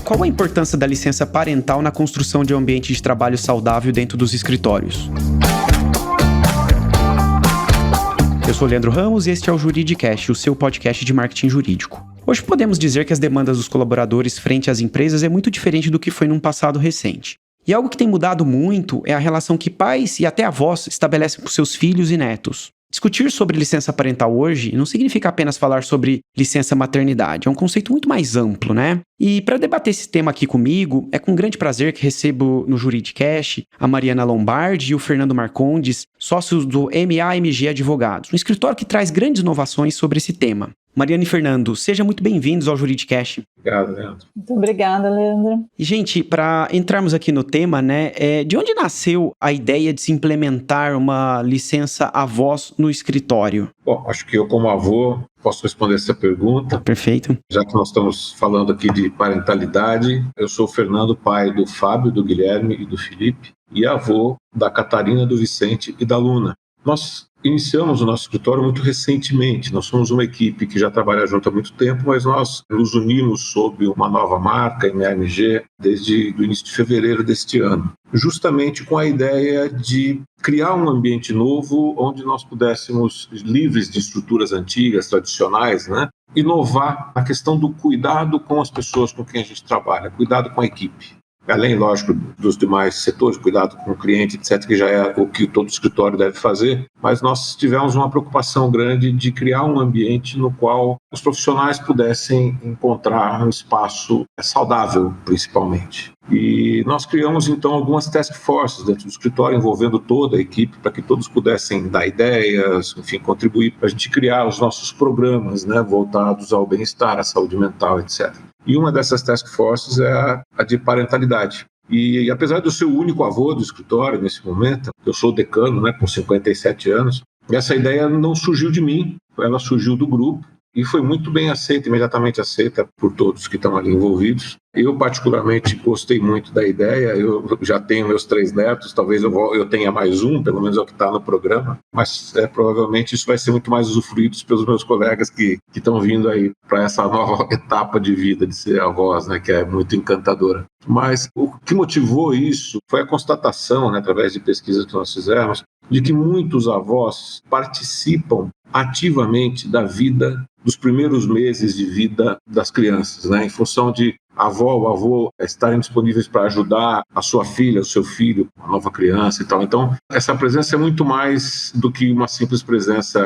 Qual a importância da licença parental na construção de um ambiente de trabalho saudável dentro dos escritórios? Eu sou Leandro Ramos e este é o Juridicast, o seu podcast de marketing jurídico. Hoje podemos dizer que as demandas dos colaboradores frente às empresas é muito diferente do que foi num passado recente. E algo que tem mudado muito é a relação que pais e até avós estabelecem com seus filhos e netos. Discutir sobre licença parental hoje não significa apenas falar sobre licença maternidade, é um conceito muito mais amplo, né? E para debater esse tema aqui comigo, é com grande prazer que recebo no Juridicast a Mariana Lombardi e o Fernando Marcondes, sócios do MAMG Advogados, um escritório que traz grandes inovações sobre esse tema. Mariana e Fernando, sejam muito bem-vindos ao Juridicast. Obrigado, Leandro. Muito obrigada, Leandro. E, gente, para entrarmos aqui no tema, né, de onde nasceu a ideia de se implementar uma licença avós no escritório? Bom, acho que eu, como avô, posso responder essa pergunta. Perfeito. Já que nós estamos falando aqui de parentalidade, eu sou o Fernando, pai do Fábio, do Guilherme e do Felipe, e avô da Catarina, do Vicente e da Luna. Nós iniciamos o nosso escritório muito recentemente. Nós somos uma equipe que já trabalha junto há muito tempo, mas nós nos unimos sob uma nova marca, MAMG, desde o início de fevereiro deste ano, justamente com a ideia de criar um ambiente novo onde nós pudéssemos, livres de estruturas antigas, tradicionais, né, inovar na questão do cuidado com as pessoas com quem a gente trabalha, cuidado com a equipe. Além, lógico, dos demais setores, cuidado com o cliente, etc., que já é o que todo escritório deve fazer, mas nós tivemos uma preocupação grande de criar um ambiente no qual os profissionais pudessem encontrar um espaço saudável, principalmente. E nós criamos, então, algumas task forces dentro do escritório, envolvendo toda a equipe, para que todos pudessem dar ideias, enfim, contribuir para a gente criar os nossos programas, né, voltados ao bem-estar, à saúde mental, etc. E uma dessas task forces é a de parentalidade. E apesar de eu ser o único avô do escritório nesse momento, eu sou decano, né, com 57 anos, essa ideia não surgiu de mim, ela surgiu do grupo e foi muito bem aceita, imediatamente aceita por todos que estão ali envolvidos. Eu, particularmente, gostei muito da ideia. Eu já tenho meus 3 netos, talvez eu tenha mais um, pelo menos é o que está no programa, mas provavelmente isso vai ser muito mais usufruído pelos meus colegas que estão vindo aí para essa nova etapa de vida de ser avós, né, que é muito encantadora. Mas o que motivou isso foi a constatação, né, através de pesquisas que nós fizemos, de que muitos avós participam ativamente da vida, dos primeiros meses de vida das crianças, né, em função de a avó ou avô estarem disponíveis para ajudar a sua filha, o seu filho, a nova criança e tal. Então, essa presença é muito mais do que uma simples presença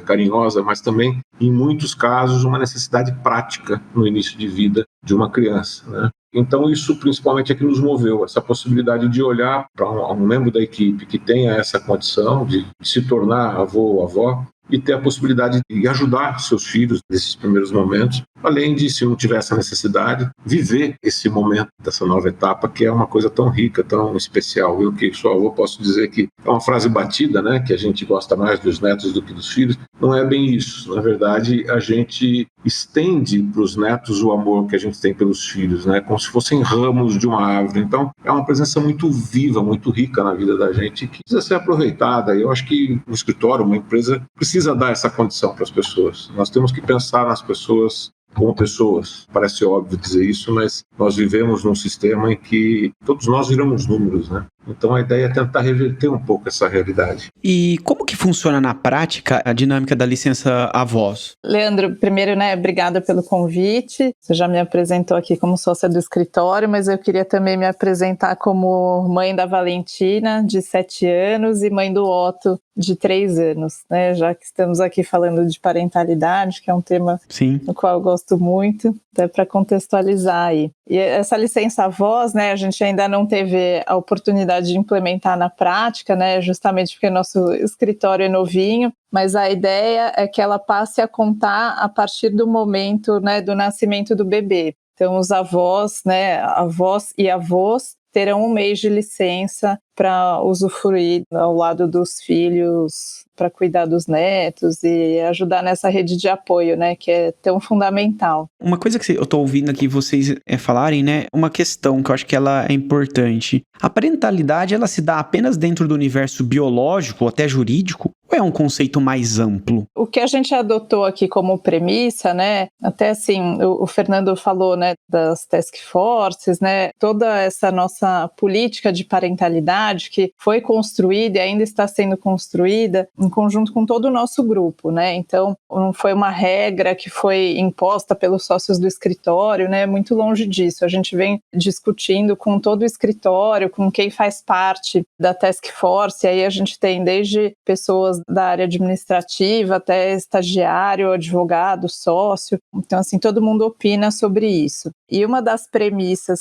carinhosa, mas também, em muitos casos, uma necessidade prática no início de vida de uma criança, né? Então, isso principalmente é que nos moveu, essa possibilidade de olhar para um membro da equipe que tenha essa condição de se tornar avô ou avó, e ter a possibilidade de ajudar seus filhos nesses primeiros momentos, além de, se não tiver essa necessidade, viver esse momento dessa nova etapa, que é uma coisa tão rica, tão especial. Eu, que sou avô, posso dizer que é uma frase batida, né, que a gente gosta mais dos netos do que dos filhos. Não é bem isso. Na verdade, a gente estende para os netos o amor que a gente tem pelos filhos, né, como se fossem ramos de uma árvore. Então, é uma presença muito viva, muito rica na vida da gente, que precisa ser aproveitada. Eu acho que o escritório, uma empresa, precisa dar essa condição para as pessoas. Nós temos que pensar nas pessoas como pessoas. Parece óbvio dizer isso, mas nós vivemos num sistema em que todos nós viramos números, né? Então a ideia é tentar reverter um pouco essa realidade. E como que funciona na prática a dinâmica da licença avós? Leandro, primeiro, né, obrigada pelo convite. Você já me apresentou aqui como sócia do escritório, mas eu queria também me apresentar como mãe da Valentina, de 7 anos, e mãe do Otto, de 3 anos, né? Já que estamos aqui falando de parentalidade, que é um tema Sim. no qual eu gosto muito, até para contextualizar aí. E essa licença avós, né, a gente ainda não teve a oportunidade de implementar na prática, né, justamente porque nosso escritório é novinho, mas a ideia é que ela passe a contar a partir do momento, né, do nascimento do bebê. Então, os avós, né, avós e avós terão 1 mês de licença para usufruir ao lado dos filhos, para cuidar dos netos e ajudar nessa rede de apoio, né, que é tão fundamental. Uma coisa que eu estou ouvindo aqui vocês falarem, né, uma questão que eu acho que ela é importante. A parentalidade, ela se dá apenas dentro do universo biológico ou até jurídico? Ou é um conceito mais amplo? O que a gente adotou aqui como premissa, né, até assim, o Fernando falou, né, das task forces, né, toda essa nossa política de parentalidade que foi construída e ainda está sendo construída em conjunto com todo o nosso grupo, né, então não foi uma regra que foi imposta pelos sócios do escritório, né, muito longe disso, a gente vem discutindo com todo o escritório, com quem faz parte da task force, e aí a gente tem desde pessoas da área administrativa até estagiário, advogado, sócio, então assim, todo mundo opina sobre isso. E uma das premissas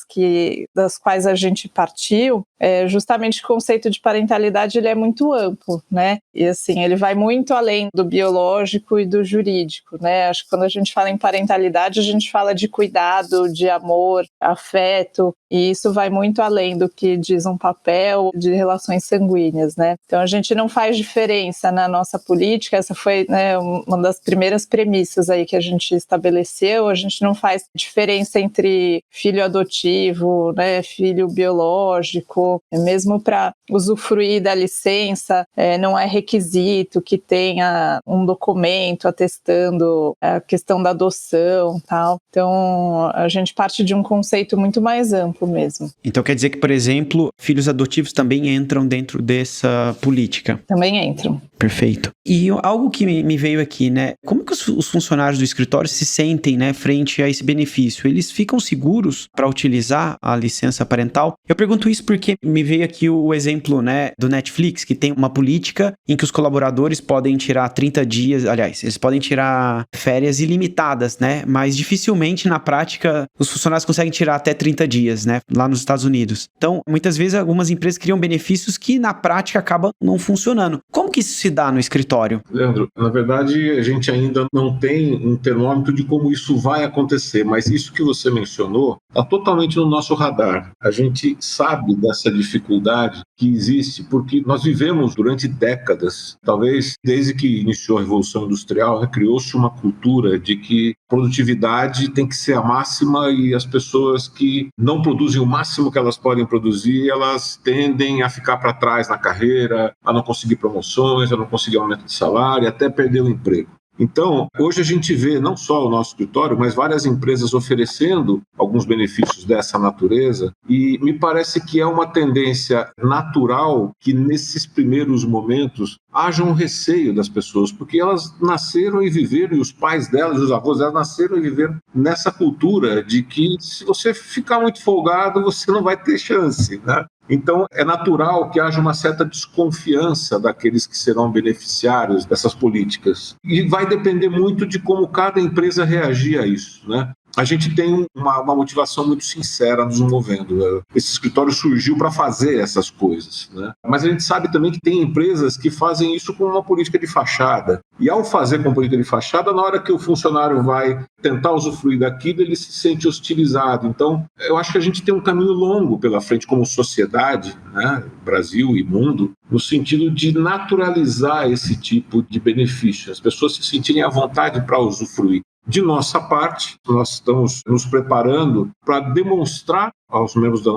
das quais a gente partiu é justamente o conceito de parentalidade, ele é muito amplo, né? E assim, ele vai muito além do biológico e do jurídico, né? Acho que quando a gente fala em parentalidade, a gente fala de cuidado, de amor, afeto, e isso vai muito além do que diz um papel de relações sanguíneas, né? Então a gente não faz diferença na nossa política, essa foi, né, uma das primeiras premissas aí que a gente estabeleceu, a gente não faz diferença entre filho adotivo, né, filho biológico, mesmo para usufruir da licença, não é requisito que tenha um documento atestando a questão da adoção, tal. Então a gente parte de um conceito muito mais amplo mesmo. Então quer dizer que, por exemplo, filhos adotivos também entram dentro dessa política? Também entram. Perfeito. E algo que me veio aqui, né? Como que os funcionários do escritório se sentem, né, frente a esse benefício? Eles ficam seguros para utilizar a licença parental? Eu pergunto isso porque me veio aqui o exemplo, né, do Netflix, que tem uma política em que os colaboradores podem tirar 30 dias, aliás, eles podem tirar férias ilimitadas, né? Mas dificilmente na prática os funcionários conseguem tirar até 30 dias, né, lá nos Estados Unidos. Então, muitas vezes algumas empresas criam benefícios que na prática acabam não funcionando. Como que isso se dá no escritório? Leandro, na verdade a gente ainda não tem um termômetro de como isso vai acontecer, mas isso que você mencionou está totalmente no nosso radar. A gente sabe dessa dificuldade que existe porque nós vivemos durante décadas, talvez desde que iniciou a Revolução Industrial, criou-se uma cultura de que produtividade tem que ser a máxima e as pessoas que não produzem o máximo que elas podem produzir, elas tendem a ficar para trás na carreira, a não conseguir promoções, a não conseguir aumento de salário, até perder o emprego. Então, hoje a gente vê não só o nosso escritório, mas várias empresas oferecendo alguns benefícios dessa natureza e me parece que é uma tendência natural que nesses primeiros momentos haja um receio das pessoas, porque elas nasceram e viveram, e os pais delas, os avós delas nasceram e viveram nessa cultura de que se você ficar muito folgado, você não vai ter chance, né? Então, é natural que haja uma certa desconfiança daqueles que serão beneficiários dessas políticas. E vai depender muito de como cada empresa reagir a isso, né? A gente tem uma motivação muito sincera nos movendo. Esse escritório surgiu para fazer essas coisas, né? Mas a gente sabe também que tem empresas que fazem isso com uma política de fachada. E ao fazer com política de fachada, na hora que o funcionário vai tentar usufruir daquilo, ele se sente hostilizado. Então, eu acho que a gente tem um caminho longo pela frente como sociedade, né? Brasil e mundo, no sentido de naturalizar esse tipo de benefício. As pessoas se sentirem à vontade para usufruir. De nossa parte, nós estamos nos preparando para demonstrar aos membros da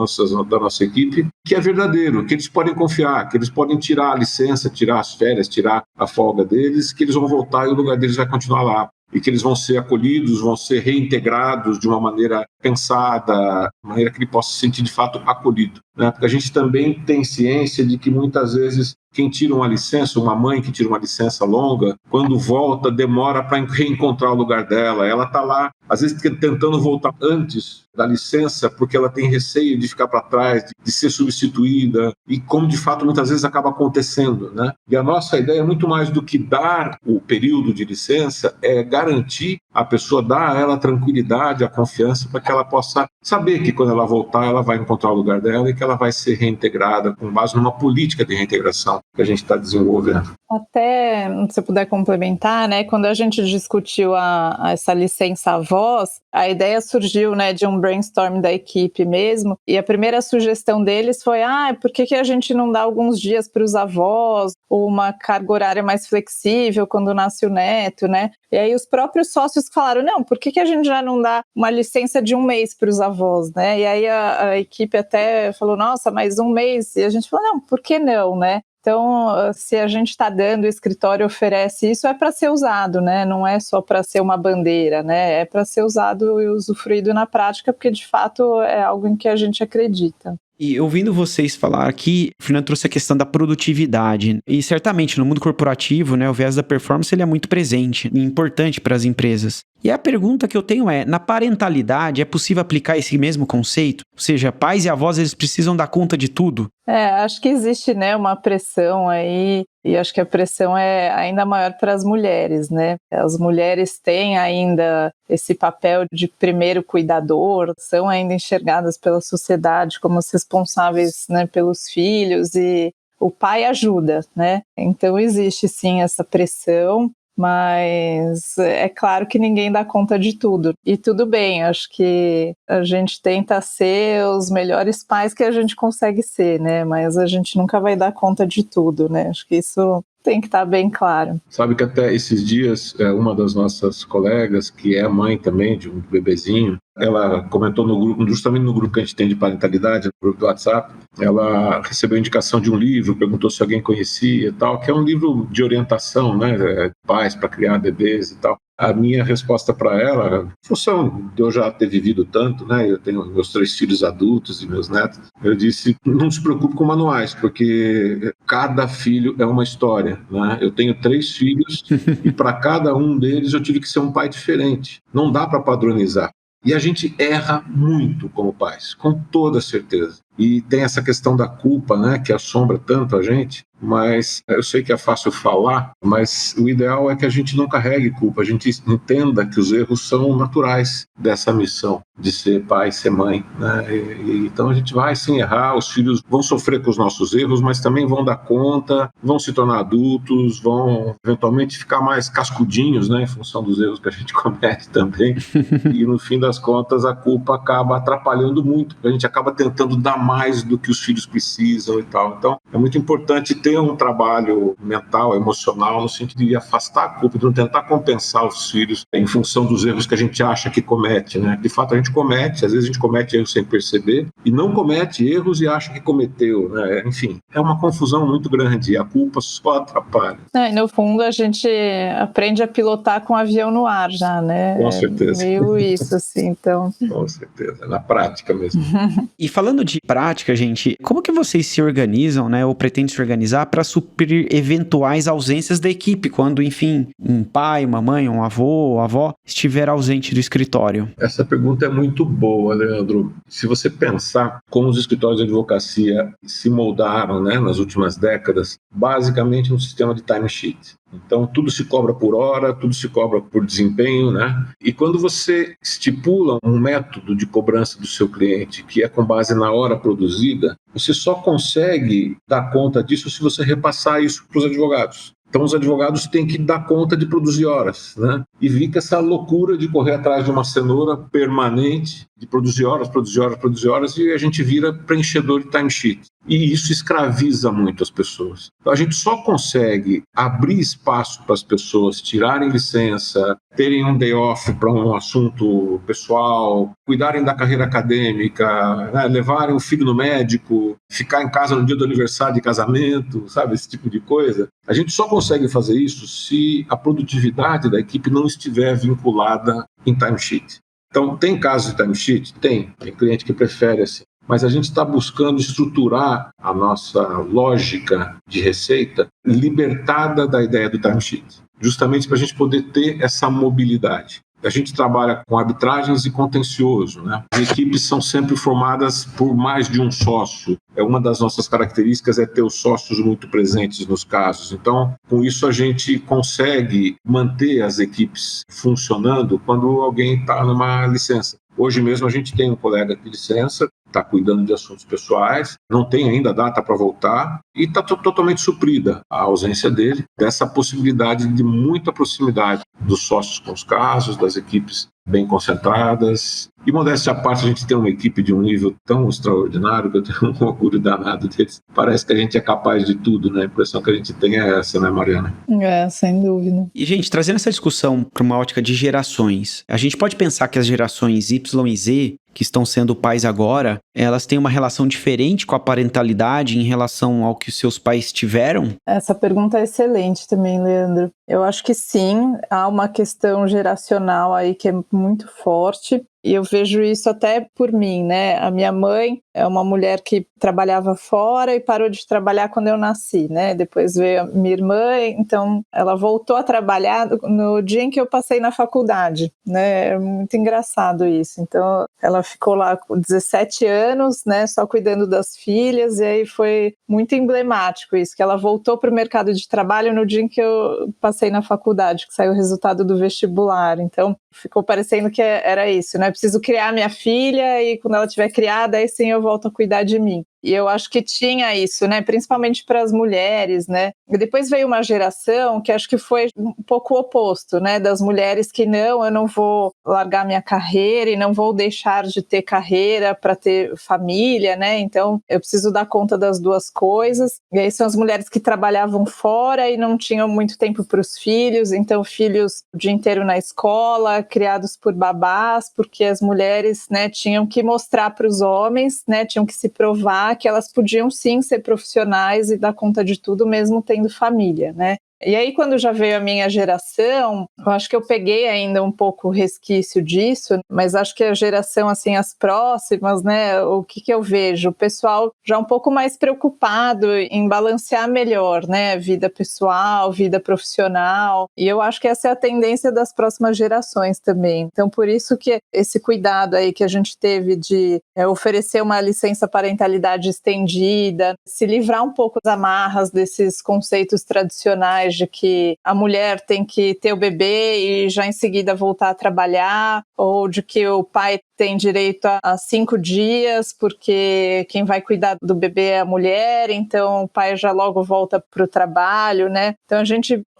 nossa equipe que é verdadeiro, que eles podem confiar, que eles podem tirar a licença, tirar as férias, tirar a folga deles, que eles vão voltar e o lugar deles vai continuar lá. E que eles vão ser acolhidos, vão ser reintegrados de uma maneira pensada, de maneira que ele possa se sentir de fato acolhido, né? Porque a gente também tem ciência de que muitas vezes quem tira uma licença, uma mãe que tira uma licença longa, quando volta demora para reencontrar o lugar dela, ela está lá, às vezes tentando voltar antes da licença porque ela tem receio de ficar para trás, de ser substituída, e como de fato muitas vezes acaba acontecendo, né? E a nossa ideia é muito mais do que dar o período de licença, é garantir a pessoa, dar a ela a tranquilidade, a confiança para que ela possa saber que quando ela voltar ela vai encontrar o lugar dela e que ela vai ser reintegrada com base numa política de reintegração. que a gente está desenvolvendo. Até, se você puder complementar, né, quando a gente discutiu essa licença avós, a ideia surgiu, né, de um brainstorm da equipe mesmo, e a primeira sugestão deles foi, por que a gente não dá alguns dias para os avós, ou uma carga horária mais flexível quando nasce o neto, né? E aí os próprios sócios falaram, não, por que a gente já não dá uma licença de 1 mês para os avós, né? E aí a equipe até falou, nossa, mas 1 mês? E a gente falou, não, por que não, né? Então, se a gente está dando, o escritório oferece isso, é para ser usado, né? Não é só para ser uma bandeira, né? É para ser usado e usufruído na prática, porque de fato é algo em que a gente acredita. E ouvindo vocês falar aqui, o Fernando trouxe a questão da produtividade. E certamente no mundo corporativo, né, o viés da performance ele é muito presente e importante para as empresas. E a pergunta que eu tenho é, na parentalidade é possível aplicar esse mesmo conceito? Ou seja, pais e avós eles precisam dar conta de tudo? Acho que existe, né, uma pressão aí, e acho que a pressão é ainda maior para as mulheres, né? As mulheres têm ainda esse papel de primeiro cuidador, são ainda enxergadas pela sociedade como as responsáveis, né, pelos filhos, e o pai ajuda, né? Então existe sim essa pressão, mas é claro que ninguém dá conta de tudo. E tudo bem, acho que a gente tenta ser os melhores pais que a gente consegue ser, né? Mas a gente nunca vai dar conta de tudo, né? Acho que isso tem que estar bem claro. Sabe que até esses dias, uma das nossas colegas, que é mãe também de um bebezinho, ela comentou no grupo, justamente no grupo que a gente tem de parentalidade, no grupo do WhatsApp, ela recebeu indicação de um livro, perguntou se alguém conhecia e tal, que é um livro de orientação, né, pais para criar bebês e tal. A minha resposta para ela, em função de eu já ter vivido tanto, né, eu tenho meus 3 filhos adultos e meus netos, eu disse, não se preocupe com manuais, porque cada filho é uma história, né? Eu tenho 3 filhos e para cada um deles eu tive que ser um pai diferente. Não dá para padronizar. E a gente erra muito como pais, com toda certeza. E tem essa questão da culpa, né, que assombra tanto a gente, mas eu sei que é fácil falar, mas o ideal é que a gente não carregue culpa, a gente entenda que os erros são naturais dessa missão de ser pai, ser mãe, né? Então a gente vai sim errar, os filhos vão sofrer com os nossos erros, mas também vão dar conta, vão se tornar adultos, vão eventualmente ficar mais cascudinhos, né, em função dos erros que a gente comete também. E no fim das contas a culpa acaba atrapalhando muito, porque a gente acaba tentando dar mais do que os filhos precisam e tal. Então é muito importante ter um trabalho mental, emocional, no sentido de afastar a culpa, de não tentar compensar os filhos em função dos erros que a gente acha que comete, né? De fato a gente comete, às vezes a gente comete erros sem perceber e não comete erros e acha que cometeu, né? Enfim, é uma confusão muito grande e a culpa só atrapalha. E no fundo a gente aprende a pilotar com o avião no ar já, né? Com certeza. Meio isso, assim, então. Com certeza, na prática mesmo. E falando de prática, gente, como que vocês se organizam, né, ou pretendem se organizar para suprir eventuais ausências da equipe, quando, enfim, um pai, uma mãe, um avô ou avó estiver ausente do escritório? Essa pergunta é muito boa, Leandro. Se você pensar como os escritórios de advocacia se moldaram, né, nas últimas décadas, basicamente no sistema de timesheet. Então, tudo se cobra por hora, tudo se cobra por desempenho, né? E quando você estipula um método de cobrança do seu cliente, que é com base na hora produzida, você só consegue dar conta disso se você repassar isso para os advogados. Então, os advogados têm que dar conta de produzir horas, né? E fica essa loucura de correr atrás de uma cenoura permanente, de produzir horas, e a gente vira preenchedor de timesheet. E isso escraviza muito as pessoas. Então, a gente só consegue abrir espaço para as pessoas tirarem licença, terem um day off para um assunto pessoal, cuidarem da carreira acadêmica, né? Levarem o filho no médico, ficar em casa no dia do aniversário de casamento, sabe? Esse tipo de coisa. A gente só consegue fazer isso se a produtividade da equipe não estiver vinculada em timesheet. Então, tem casos de timesheet? Tem cliente que prefere assim. Mas a gente está buscando estruturar a nossa lógica de receita libertada da ideia do timesheet, justamente para a gente poder ter essa mobilidade. A gente trabalha com arbitragens e contencioso, né? As equipes são sempre formadas por mais de um sócio. Uma das nossas características é ter os sócios muito presentes nos casos. Então, com isso a gente consegue manter as equipes funcionando quando alguém está numa licença. Hoje mesmo a gente tem um colega de licença, está cuidando de assuntos pessoais, não tem ainda data para voltar e está totalmente suprida a ausência dele, dessa possibilidade de muita proximidade dos sócios com os casos, das equipes bem concentradas. E, modéstia à parte, a gente tem uma equipe de um nível tão extraordinário que eu tenho um orgulho danado deles. Parece que a gente é capaz de tudo, né? A impressão que a gente tem é essa, né, Mariana? Sem dúvida. E, gente, trazendo essa discussão para uma ótica de gerações, a gente pode pensar que as gerações Y e Z, que estão sendo pais agora, elas têm uma relação diferente com a parentalidade em relação ao que os seus pais tiveram? Essa pergunta é excelente também, Leandro. Eu acho que sim, há uma questão geracional aí que é muito forte. E eu vejo isso até por mim, né? A minha mãe é uma mulher que trabalhava fora e parou de trabalhar quando eu nasci, né? Depois veio a minha irmã, então ela voltou a trabalhar no dia em que eu passei na faculdade, né? É muito engraçado isso. Então ela ficou lá com 17 anos, né? Só cuidando das filhas, e aí foi muito emblemático isso, que ela voltou para o mercado de trabalho no dia em que eu passei na faculdade, que saiu o resultado do vestibular. Então ficou parecendo que era isso, né? Preciso criar minha filha e quando ela estiver criada, aí sim eu volto a cuidar de mim. E eu acho que tinha isso, né? Principalmente para as mulheres, né? E depois veio uma geração que acho que foi um pouco o oposto, né? Das mulheres que eu não vou largar minha carreira e não vou deixar de ter carreira para ter família, né? Então eu preciso dar conta das duas coisas. E aí são as mulheres que trabalhavam fora e não tinham muito tempo para os filhos, então filhos o dia inteiro na escola, criados por babás, porque as mulheres, né, tinham que mostrar para os homens, né? Tinham que se provar que elas podiam sim ser profissionais e dar conta de tudo mesmo tendo família, né? E aí quando já veio a minha geração, eu acho que eu peguei ainda um pouco o resquício disso, mas acho que a geração, assim, as próximas, né, o que eu vejo? O pessoal já um pouco mais preocupado em balancear melhor, né, vida pessoal, vida profissional, e eu acho que essa é a tendência das próximas gerações também. Então por isso que esse cuidado aí que a gente teve de oferecer uma licença parentalidade estendida, se livrar um pouco das amarras desses conceitos tradicionais de que a mulher tem que ter o bebê e já em seguida voltar a trabalhar, ou de que o pai tem direito a 5 dias porque quem vai cuidar do bebê é a mulher, então o pai já logo volta para o trabalho, né? Então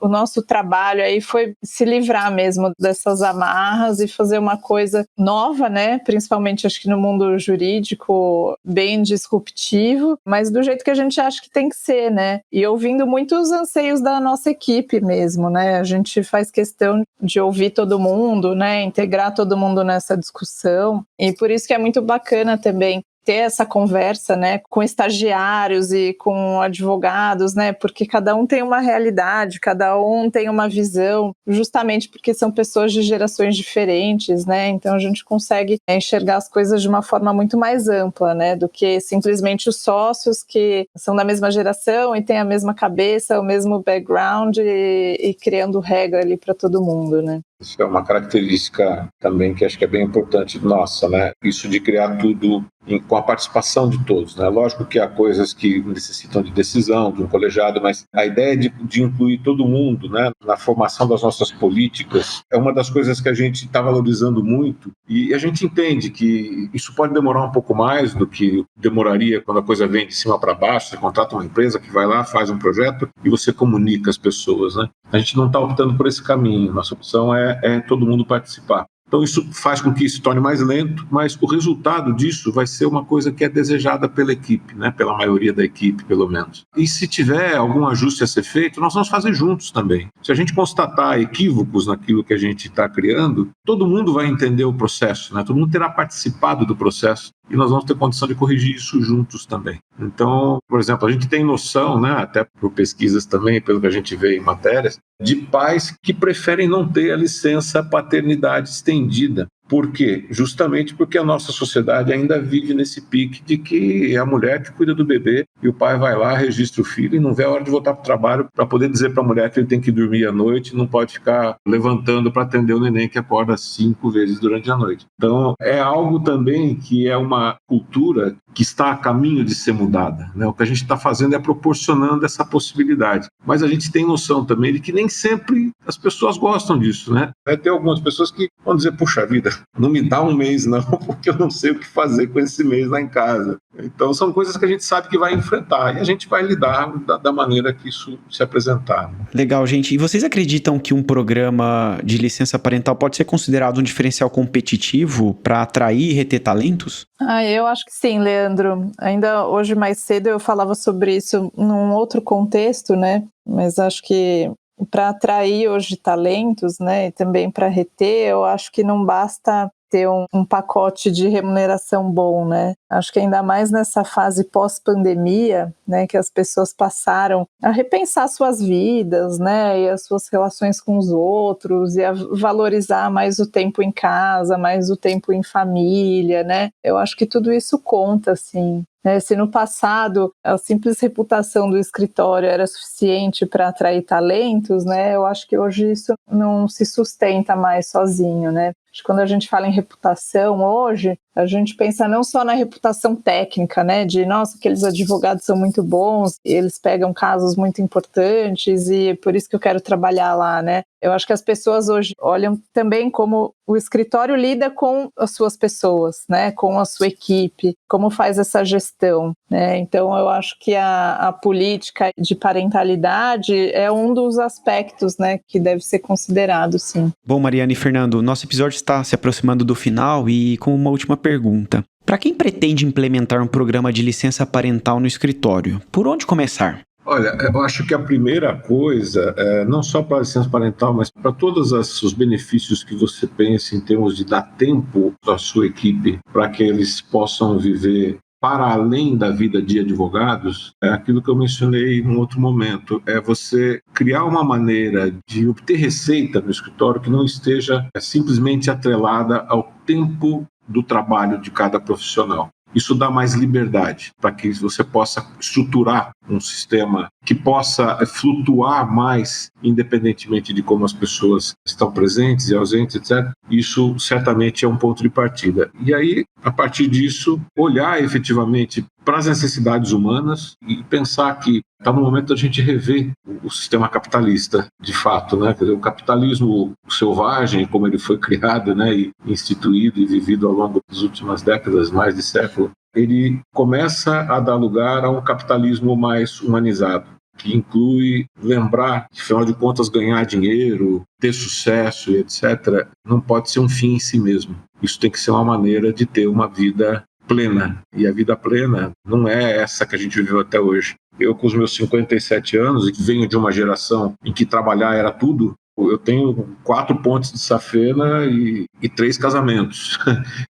o nosso trabalho aí foi se livrar mesmo dessas amarras e fazer uma coisa nova, né? Principalmente acho que no mundo jurídico, bem disruptivo, mas do jeito que a gente acha que tem que ser, né? E ouvindo muito os anseios da nossa equipe mesmo, né? A gente faz questão de ouvir todo mundo, né? Integrar todo mundo nessa discussão, e por isso que é muito bacana também ter essa conversa, né, com estagiários e com advogados, né, porque cada um tem uma realidade, cada um tem uma visão, justamente porque são pessoas de gerações diferentes, né, então a gente consegue enxergar as coisas de uma forma muito mais ampla, né, do que simplesmente os sócios que são da mesma geração e têm a mesma cabeça, o mesmo background e criando regra ali para todo mundo, né. Isso é uma característica também que acho que é bem importante nossa, né? Isso de criar tudo com a participação de todos, né? Lógico que há coisas que necessitam de decisão, de um colegiado, mas a ideia de incluir todo mundo, né, na formação das nossas políticas é uma das coisas que a gente está valorizando muito, e a gente entende que isso pode demorar um pouco mais do que demoraria quando a coisa vem de cima para baixo. Você contrata uma empresa que vai lá, faz um projeto e você comunica as pessoas, né? A gente não está optando por esse caminho, nossa opção é todo mundo participar. Então isso faz com que isso se torne mais lento, mas o resultado disso vai ser uma coisa que é desejada pela equipe, né? Pela maioria da equipe, pelo menos. E se tiver algum ajuste a ser feito, nós vamos fazer juntos também. Se a gente constatar equívocos naquilo que a gente está criando, todo mundo vai entender o processo, né? Todo mundo terá participado do processo e nós vamos ter condição de corrigir isso juntos também. Então, por exemplo, a gente tem noção, né, até por pesquisas também, pelo que a gente vê em matérias, de pais que preferem não ter a licença paternidade estendida. Por quê? Justamente porque a nossa sociedade ainda vive nesse pique de que é a mulher que cuida do bebê e o pai vai lá, registra o filho e não vê a hora de voltar para o trabalho para poder dizer para a mulher que ele tem que dormir à noite, não pode ficar levantando para atender o neném que acorda 5 vezes durante a noite. Então, é algo também que é uma cultura que está a caminho de ser mudada, né? O que a gente está fazendo é proporcionando essa possibilidade. Mas a gente tem noção também de que nem sempre as pessoas gostam disso, né? Vai ter algumas pessoas que vão dizer, puxa vida, não me dá um mês não, porque eu não sei o que fazer com esse mês lá em casa. Então são coisas que a gente sabe que vai enfrentar e a gente vai lidar da maneira que isso se apresentar. Legal, gente. E vocês acreditam que um programa de licença parental pode ser considerado um diferencial competitivo para atrair e reter talentos? Eu acho que sim, Leandro. Ainda hoje mais cedo eu falava sobre isso num outro contexto, né? Mas acho que para atrair hoje talentos, né, e também para reter, eu acho que não basta ter um pacote de remuneração bom, né? Acho que ainda mais nessa fase pós-pandemia, né, que as pessoas passaram a repensar suas vidas, né, e as suas relações com os outros, e a valorizar mais o tempo em casa, mais o tempo em família, né? Eu acho que tudo isso conta, assim. Se no passado a simples reputação do escritório era suficiente para atrair talentos, né, eu acho que hoje isso não se sustenta mais sozinho, né? Acho que quando a gente fala em reputação hoje, a gente pensa não só na reputação técnica, né, de, nossa, aqueles advogados são muito bons, eles pegam casos muito importantes e por isso que eu quero trabalhar lá, né? Eu acho que as pessoas hoje olham também como o escritório lida com as suas pessoas, né, com a sua equipe, como faz essa gestão, né? Então eu acho que a política de parentalidade é um dos aspectos, né, que deve ser considerado, sim. Bom, Mariana e Fernando, nosso episódio está se aproximando do final e com uma última pergunta. Para quem pretende implementar um programa de licença parental no escritório, por onde começar? Olha, eu acho que a primeira coisa, não só para a licença parental, mas para todos os benefícios que você pensa em termos de dar tempo à sua equipe para que eles possam viver para além da vida de advogados, é aquilo que eu mencionei em outro momento, é você criar uma maneira de obter receita no escritório que não esteja simplesmente atrelada ao tempo do trabalho de cada profissional. Isso dá mais liberdade para que você possa estruturar um sistema que possa flutuar mais, independentemente de como as pessoas estão presentes e ausentes, etc. Isso certamente é um ponto de partida. E aí, a partir disso, olhar efetivamente para as necessidades humanas e pensar que está no momento da gente rever o sistema capitalista, de fato, né? Quer dizer, o capitalismo selvagem, como ele foi criado, né, e instituído e vivido ao longo das últimas décadas, mais de século, ele começa a dar lugar a um capitalismo mais humanizado, que inclui lembrar que, afinal de contas, ganhar dinheiro, ter sucesso e etc., não pode ser um fim em si mesmo. Isso tem que ser uma maneira de ter uma vida plena. E a vida plena não é essa que a gente viveu até hoje. Eu, com os meus 57 anos, e venho de uma geração em que trabalhar era tudo, eu tenho 4 pontes de safena e 3 casamentos.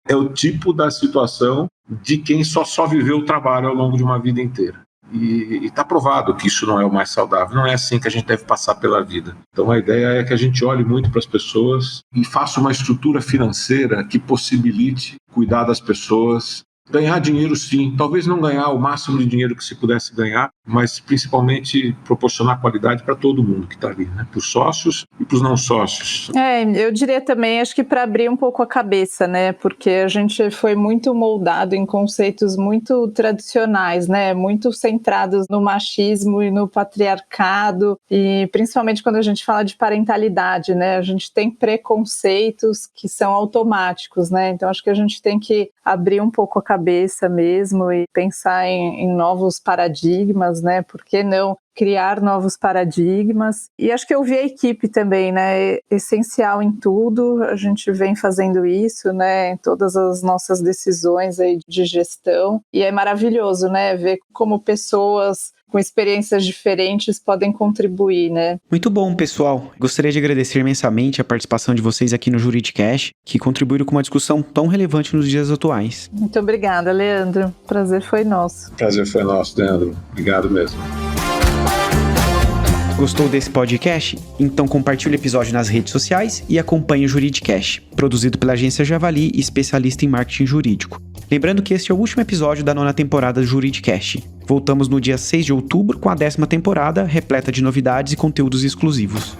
É o tipo da situação de quem só viveu o trabalho ao longo de uma vida inteira. E está provado que isso não é o mais saudável. Não é assim que a gente deve passar pela vida. Então a ideia é que a gente olhe muito para as pessoas e faça uma estrutura financeira que possibilite cuidar das pessoas. Ganhar dinheiro, sim. Talvez não ganhar o máximo de dinheiro que se pudesse ganhar, mas principalmente proporcionar qualidade para todo mundo que está ali, né? Para os sócios e para os não sócios. Eu diria também, acho que para abrir um pouco a cabeça, né? Porque a gente foi muito moldado em conceitos muito tradicionais, né? Muito centrados no machismo e no patriarcado, e principalmente quando a gente fala de parentalidade, né? A gente tem preconceitos que são automáticos, né? Então acho que a gente tem que abrir um pouco a cabeça mesmo e pensar em novos paradigmas, né? Por que não criar novos paradigmas? E acho que ouvir a equipe também, né? É essencial em tudo. A gente vem fazendo isso, né? Em todas as nossas decisões aí de gestão. E é maravilhoso, né? Ver como pessoas com experiências diferentes podem contribuir, né? Muito bom, pessoal. Gostaria de agradecer imensamente a participação de vocês aqui no Juridicast, que contribuíram com uma discussão tão relevante nos dias atuais. Muito obrigada, Leandro. O prazer foi nosso. Prazer foi nosso, Leandro. Obrigado mesmo. Gostou desse podcast? Então compartilhe o episódio nas redes sociais e acompanhe o Juridicast, produzido pela agência Javali, especialista em marketing jurídico. Lembrando que este é o último episódio da 9ª temporada do Juridicast. Voltamos no dia 6 de outubro com a 10ª temporada, repleta de novidades e conteúdos exclusivos.